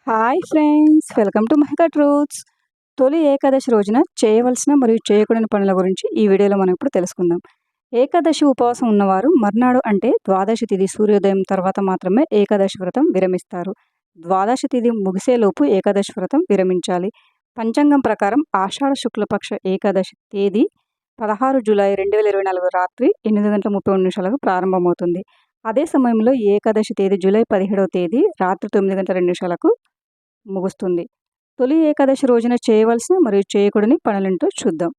Hi friends, welcome to Mahika truths. తొలి ఏకాదశి రోజున చేయవలసిన మరియు చేయకూడని పనుల గురించి ఈ వీడియోలో మనం ఇప్పుడు తెలుసుకుందాం. ఏకాదశి ఉపవాసం ఉన్నవారు మర్నాడు అంటే ద్వాదశి తిథి సూర్యోదయం తర్వాత మాత్రమే ఏకాదశి వ్రతం విరమిస్తారు. ద్వాదశి తిథి ముగిసేలోపు ఏకాదశి వ్రతం విరమించాలి. పంచాంగం ప్రకారం ఆషాఢ శుక్లపక్ష ఏకాదశి తేదీ 16 జూలై 2024 రాత్రి 8 గంటల 31 నిమిషాలకు ప్రారంభమవుతుంది. అదే సమయంలో ఏకాదశి తేదీ జూలై 17వ తేదీ రాత్రి 9 గంటల 2 నిమిషాలకు ముగుస్తుంది. తొలి ఏకాదశి రోజున చేయవలసిన మరియు చేయకూడని పనులేంటో చూద్దాం.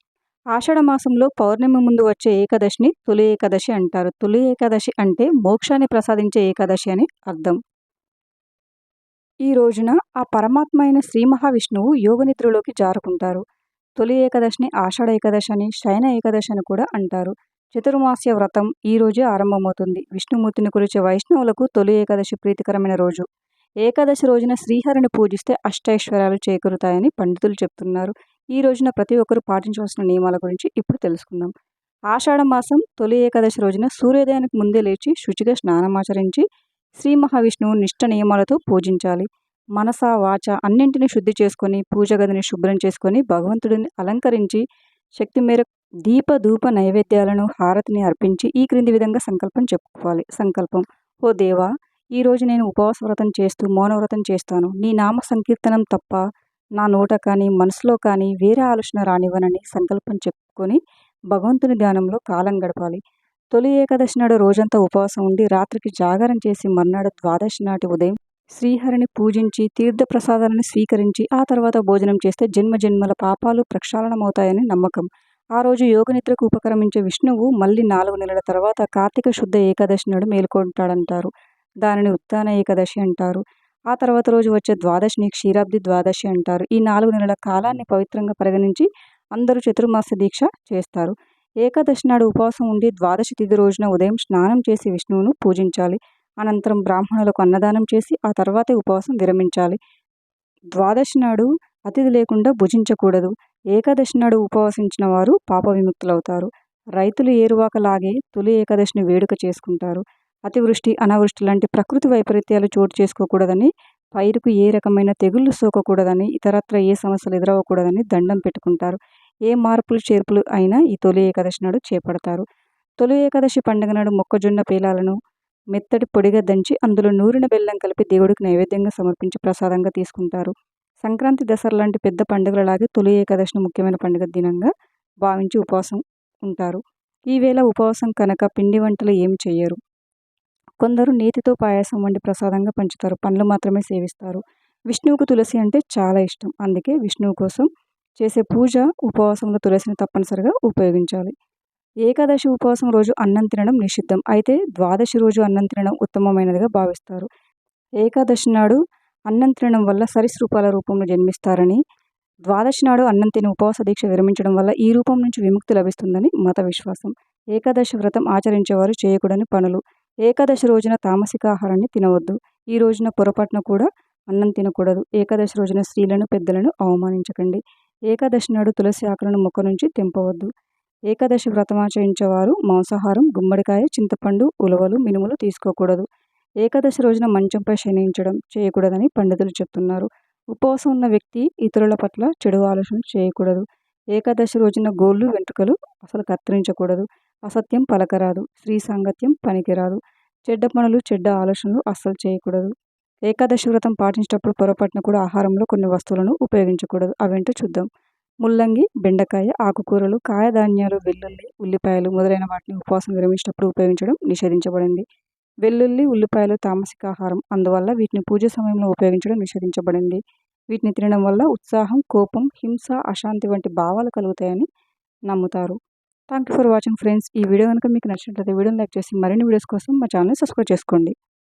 ఆషాఢ మాసంలో పౌర్ణమి ముందు వచ్చే ఏకాదశిని తొలి ఏకాదశి అంటారు. తొలి ఏకాదశి అంటే మోక్షాన్ని ప్రసాదించే ఏకాదశి అని అర్థం. ఈ రోజున ఆ పరమాత్మ అయిన శ్రీ మహావిష్ణువు యోగనిద్రలోకి జారుకుంటారు. తొలి ఏకాదశిని ఆషాఢ ఏకాదశి అని, శయన ఏకాదశి అని కూడా అంటారు. చతుర్మాస్య వ్రతం ఈ రోజే ఆరంభమవుతుంది. విష్ణుమూర్తిని కొలిచే వైష్ణవులకు తొలి ఏకాదశి ప్రీతికరమైన రోజు. ఏకాదశి రోజున శ్రీహరిని పూజిస్తే అష్టైశ్వర్యాలు చేకూరుతాయని పండితులు చెప్తున్నారు. ఈ రోజున ప్రతి ఒక్కరూ పాటించవలసిన నియమాల గురించి ఇప్పుడు తెలుసుకుందాం. ఆషాఢ మాసం తొలి ఏకాదశి రోజున సూర్యోదయానికి ముందే లేచి శుచిగా స్నానమాచరించి శ్రీ మహావిష్ణువు నిష్ఠ నియమాలతో పూజించాలి. మనస వాచ అన్నింటినీ శుద్ధి చేసుకొని పూజ గదిని శుభ్రం చేసుకొని భగవంతుడిని అలంకరించి శక్తి మేరకు దీప ధూప నైవేద్యాలను హారతిని అర్పించి ఈ క్రింది విధంగా సంకల్పం చెప్పుకోవాలి. సంకల్పం: ఓ దేవా, ఈరోజు నేను ఉపవాస వ్రతం చేస్తూ మౌనవ్రతం చేస్తాను. నీ నామ సంకీర్తనం తప్ప నా నోట కానీ మనసులో కానీ వేరే ఆలోచన రానివ్వనని సంకల్పం చెప్పుకొని భగవంతుని ధ్యానంలో కాలం గడపాలి. తొలి ఏకాదశి నాడు రోజంతా ఉపవాసం ఉండి రాత్రికి జాగారం చేసి మర్నాడు ద్వాదశి నాటి ఉదయం శ్రీహరిని పూజించి తీర్థప్రసాదాలను స్వీకరించి ఆ తర్వాత భోజనం చేస్తే జన్మ జన్మల పాపాలు ప్రక్షాళనమవుతాయని నమ్మకం. ఆ రోజు యోగనిద్రకు ఉపక్రమించే విష్ణువు మళ్ళీ 4 నెలల తర్వాత కార్తీక శుద్ధ ఏకాదశి నాడు మేలుకొంటాడంటారు. దానిని ఉత్థాన ఏకాదశి అంటారు. ఆ తర్వాత రోజు వచ్చే ద్వాదశిని క్షీరాబ్ది ద్వాదశి అంటారు. ఈ 4 నెలల కాలాన్ని పవిత్రంగా పరిగణించి అందరూ చతుర్మాస దీక్ష చేస్తారు. ఏకాదశి నాడు ఉపవాసం ఉండి ద్వాదశి తిథి రోజున ఉదయం స్నానం చేసి విష్ణువును పూజించాలి. అనంతరం బ్రాహ్మణులకు అన్నదానం చేసి ఆ తర్వాతే ఉపవాసం విరమించాలి. ద్వాదశి నాడు అతిథి లేకుండా భుజించకూడదు. ఏకాదశి నాడు ఉపవాసించిన వారు పాప విముక్తులవుతారు. రైతులు ఏరువాకలాగే తొలి ఏకాదశిని వేడుక చేసుకుంటారు. అతివృష్టి అనావృష్టి లాంటి ప్రకృతి వైపరీత్యాలు చోటు చేసుకోకూడదని, పైరుకు ఏ రకమైన తెగుళ్లు సోకకూడదని, ఇతరత్ర ఏ సమస్యలు ఎదురవ్వకూడదని దండం పెట్టుకుంటారు. ఏ మార్పులు చేర్పులు అయినా ఈ తొలి ఏకాదశి నాడు చేపడతారు. తొలి ఏకాదశి పండుగ నాడు మొక్కజొన్న పేలాలను మెత్తటి పొడిగా దంచి అందులో నూరిన బెల్లం కలిపి దేవుడికి నైవేద్యంగా సమర్పించి ప్రసాదంగా తీసుకుంటారు. సంక్రాంతి, దసరా లాంటి పెద్ద పండుగలలాగే తొలి ఏకాదశిని ముఖ్యమైన పండుగ దినంగా భావించి ఉపవాసం ఉంటారు. ఈవేళ ఉపవాసం కనుక పిండి వంటలు ఏం చెయ్యరు. కొందరు నేతితో పాయసం వండి ప్రసాదంగా పంచుతారు. పండ్లు మాత్రమే సేవిస్తారు. విష్ణువుకు తులసి అంటే చాలా ఇష్టం. అందుకే విష్ణువు కోసం చేసే పూజ ఉపవాసంలో తులసిని తప్పనిసరిగా ఉపయోగించాలి. ఏకాదశి ఉపవాసం రోజు అన్నం తినడం నిషిద్ధం. అయితే ద్వాదశి రోజు అన్నం తినడం ఉత్తమమైనదిగా భావిస్తారు. ఏకాదశి నాడు అన్నం తినడం వల్ల సరీసృపాల రూపంలో జన్మిస్తారని, ద్వాదశి నాడు అన్నం తిని ఉపవాస దీక్ష విరమించడం వల్ల ఈ రూపం నుంచి విముక్తి లభిస్తుందని మత విశ్వాసం. ఏకాదశి వ్రతం ఆచరించేవారు చేయకూడని పనులు: ఏకాదశి రోజున తామసిక ఆహారాన్ని తినవద్దు. ఈ రోజున పొరపాటున కూడా అన్నం తినకూడదు. ఏకాదశి రోజున స్త్రీలను పెద్దలను అవమానించకండి. ఏకాదశి నాడు తులసి ఆకులను మొక్క నుంచి తెంపవద్దు. ఏకాదశి వ్రతమాచరించేవారు మాంసాహారం, గుమ్మడికాయ, చింతపండు, ఉలవలు, మినుములు తీసుకోకూడదు. ఏకాదశి రోజున మంచంపై శయనించడం చేయకూడదని పండితులు చెప్తున్నారు. ఉపవాసం ఉన్న వ్యక్తి ఇతరుల పట్ల చెడు ఆలోచనలు చేయకూడదు. ఏకాదశి రోజున గోళ్ళు, వెంట్రుకలు అసలు కత్తిరించకూడదు. అసత్యం పలకరాదు. స్త్రీ సాంగత్యం పనికిరాదు. చెడ్డ పనులు, చెడ్డ ఆలోచనలు అస్సలు చేయకూడదు. ఏకాదశి వ్రతం పాటించేటప్పుడు పొరపాటున కూడా ఆహారంలో కొన్ని వస్తువులను ఉపయోగించకూడదు. అవేంటో చూద్దాం. ముల్లంగి, బెండకాయ, ఆకుకూరలు, కాయధాన్యాలు, వెల్లుల్లి, ఉల్లిపాయలు మొదలైన వాటిని ఉపవాసం విరమించేటప్పుడు ఉపయోగించడం నిషేధించబడింది. వెల్లుల్లి, ఉల్లిపాయలు తామసికాహారం. అందువల్ల వీటిని పూజ సమయంలో ఉపయోగించడం నిషేధించబడింది. వీటిని తినడం వల్ల ఉత్సాహం, కోపం, హింస, అశాంతి వంటి భావాలు కలుగుతాయని నమ్ముతారు. Thank you for watching friends. ఈ వీడియో కనుక మీకు నచ్చినట్లయితే వీడియోని లైక్ చేసి మరిన్ని వీడియోస్ కోసం మా ఛానల్ని సబ్స్క్రైబ్ చేసుకోండి.